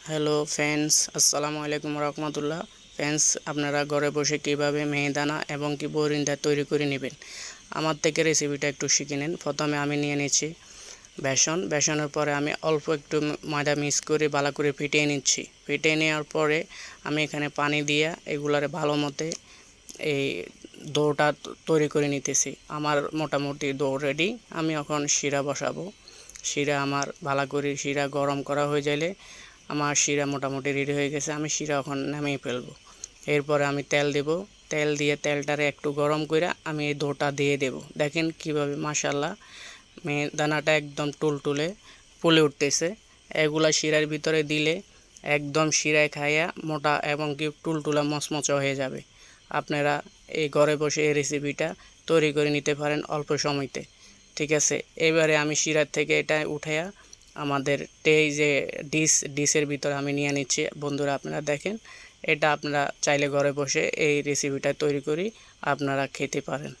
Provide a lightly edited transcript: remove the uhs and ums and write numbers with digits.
Hello friends, আসসালামু আলাইকুম রহমতুল্লাহ। Friends, আপনারা ঘরে বসে কিভাবে মেহেদানা এবং কি বরিন্দা তৈরি করে নেবেন আমার থেকে রেসিপিটা একটু শিখে নিন। প্রথমে আমি নিয়ে নিচ্ছি বেসনের পরে আমি অল্প একটু ময়দা মিক্স করে ভালো করে ফেটিয়ে নিচ্ছি। ফেটিয়ে নেওয়ার পরে আমি এখানে পানি দিয়ে এগুলারে ভালো মতে এই ডোটা তৈরি করে নিতেছি। আমার মোটামুটি ডো রেডি। আমি এখন শিরা বসাবো। শিরা আমার ভালো করে শিরা গরম করা হয়ে গেলে আমার শিরা মোটামুটি রেডি হয়ে গেছে। আমি শিরা এখন নামিয়ে ফেলবো। এরপরে আমি তেল দেব। তেল দিয়ে তেলটারে একটু গরম করে আমি এই ডোটা দিয়ে দেব। দেখেন কিভাবে মাশাআল্লাহ দানাটা একদম টুলটুলে ফুলে উঠতেছে। এগুলা শিরার ভিতরে দিলে একদম শিরায় খাইয়া মোটা এবং কি টুলটুলা মচমচে হয়ে যাবে। আপনারা এই ঘরে বসে এই রেসিপিটা তৈরি করে নিতে পারেন অল্প সময়তে। ঠিক আছে, এবারে আমি শিরার থেকে এটা উঠাইয়া আমাদের এই যে ডিশের ভিতরে আমি নিয়ে নিচ্ছি। বন্ধুরা, আপনারা দেখেন, এটা আপনারা চাইলে ঘরে বসে এই রেসিপিটা তৈরি করি আপনারা খেতে পারেন।